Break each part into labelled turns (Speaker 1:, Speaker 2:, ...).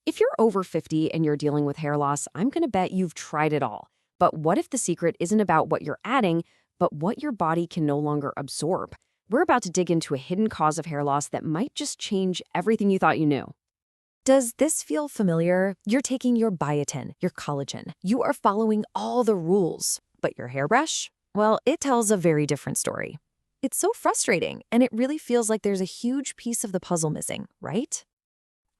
Speaker 1: If you're over 50 and you're dealing with hair loss, I'm going to bet you've tried it all. But what if the secret isn't about what you're adding, but what your body can no longer absorb? We're about to dig into a hidden cause of hair loss that might just change everything you thought you knew.
Speaker 2: Does this feel familiar? You're taking your biotin, your collagen. You are following all the rules. But your hairbrush? Well, it tells a very different story. It's so frustrating, and it really feels like there's a huge piece of the puzzle missing, right?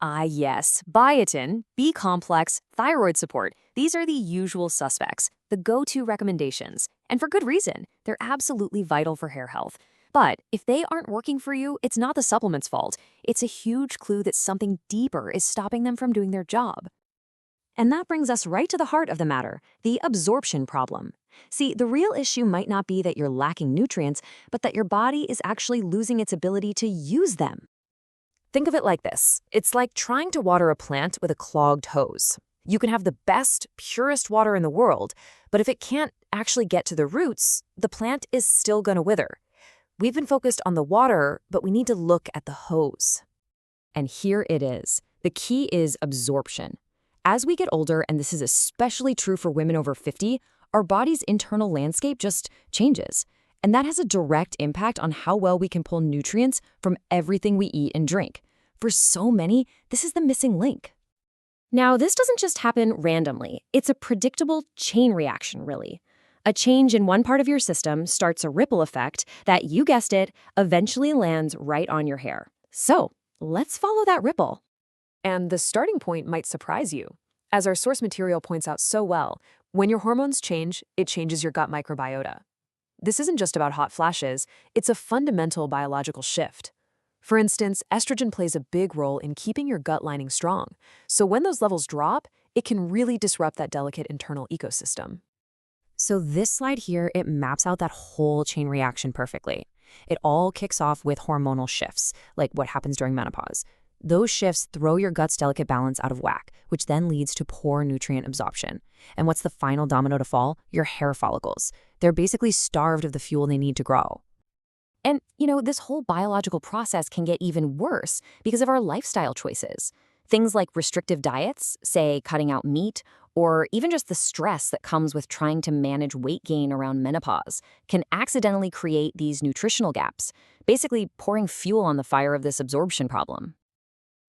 Speaker 1: Ah, yes, biotin, B-complex, thyroid support. These are the usual suspects, the go-to recommendations. And for good reason. They're absolutely vital for hair health. But if they aren't working for you, it's not the supplement's fault. It's a huge clue that something deeper is stopping them from doing their job. And that brings us right to the heart of the matter, the absorption problem. See, the real issue might not be that you're lacking nutrients, but that your body is actually losing its ability to use them.
Speaker 2: Think of it like this. It's like trying to water a plant with a clogged hose. You can have the best, purest water in the world, but if it can't actually get to the roots, the plant is still going to wither. We've been focused on the water, but we need to look at the hose.
Speaker 1: And here it is. The key is absorption. As we get older, and this is especially true for women over 50, our body's internal landscape just changes. And that has a direct impact on how well we can pull nutrients from everything we eat and drink. For so many, this is the missing link. Now, this doesn't just happen randomly. It's a predictable chain reaction, really. A change in one part of your system starts a ripple effect that, you guessed it, eventually lands right on your hair. So, let's follow that ripple.
Speaker 2: And the starting point might surprise you. As our source material points out so well, when your hormones change, it changes your gut microbiota. This isn't just about hot flashes, it's a fundamental biological shift. For instance, estrogen plays a big role in keeping your gut lining strong. So when those levels drop, it can really disrupt that delicate internal ecosystem.
Speaker 1: So this slide here, it maps out that whole chain reaction perfectly. It all kicks off with hormonal shifts, like what happens during menopause. Those shifts throw your gut's delicate balance out of whack, which then leads to poor nutrient absorption. And what's the final domino to fall? Your hair follicles. They're basically starved of the fuel they need to grow. And, this whole biological process can get even worse because of our lifestyle choices. Things like restrictive diets, say cutting out meat, or even just the stress that comes with trying to manage weight gain around menopause, can accidentally create these nutritional gaps, basically pouring fuel on the fire of this absorption problem.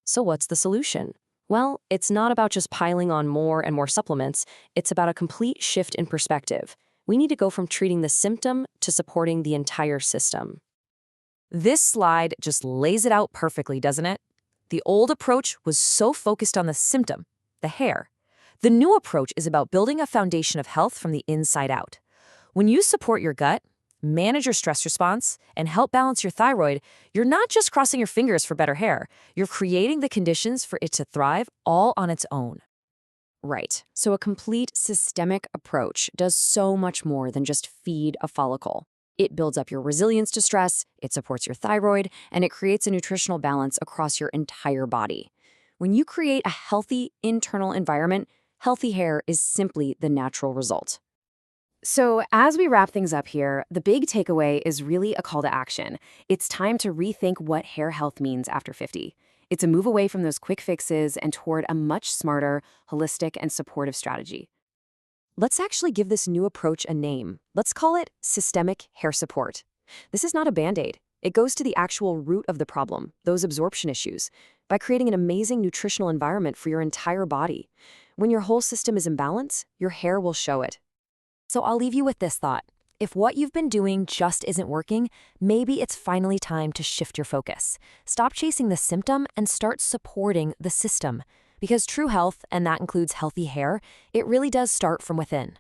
Speaker 1: So what's the solution? Well, it's not about just piling on more and more supplements. It's about a complete shift in perspective. We need to go from treating the symptom to supporting the entire system. This slide just lays it out perfectly, doesn't it? The old approach was so focused on the symptom, the hair. The new approach is about building a foundation of health from the inside out. When you support your gut, manage your stress response, and help balance your thyroid, you're not just crossing your fingers for better hair. You're creating the conditions for it to thrive all on its own. Right. So a complete systemic approach does so much more than just feed a follicle. It builds up your resilience to stress, it supports your thyroid, and it creates a nutritional balance across your entire body. When you create a healthy internal environment, healthy hair is simply the natural result. So as we wrap things up here, the big takeaway is really a call to action. It's time to rethink what hair health means after 50. It's a move away from those quick fixes and toward a much smarter, holistic, and supportive strategy. Let's actually give this new approach a name. Let's call it systemic hair support. This is not a Band-Aid. It goes to the actual root of the problem, those absorption issues, by creating an amazing nutritional environment for your entire body. When your whole system is in balance, your hair will show it. So I'll leave you with this thought. If what you've been doing just isn't working, maybe it's finally time to shift your focus. Stop chasing the symptom and start supporting the system. Because true health, and that includes healthy hair, it really does start from within.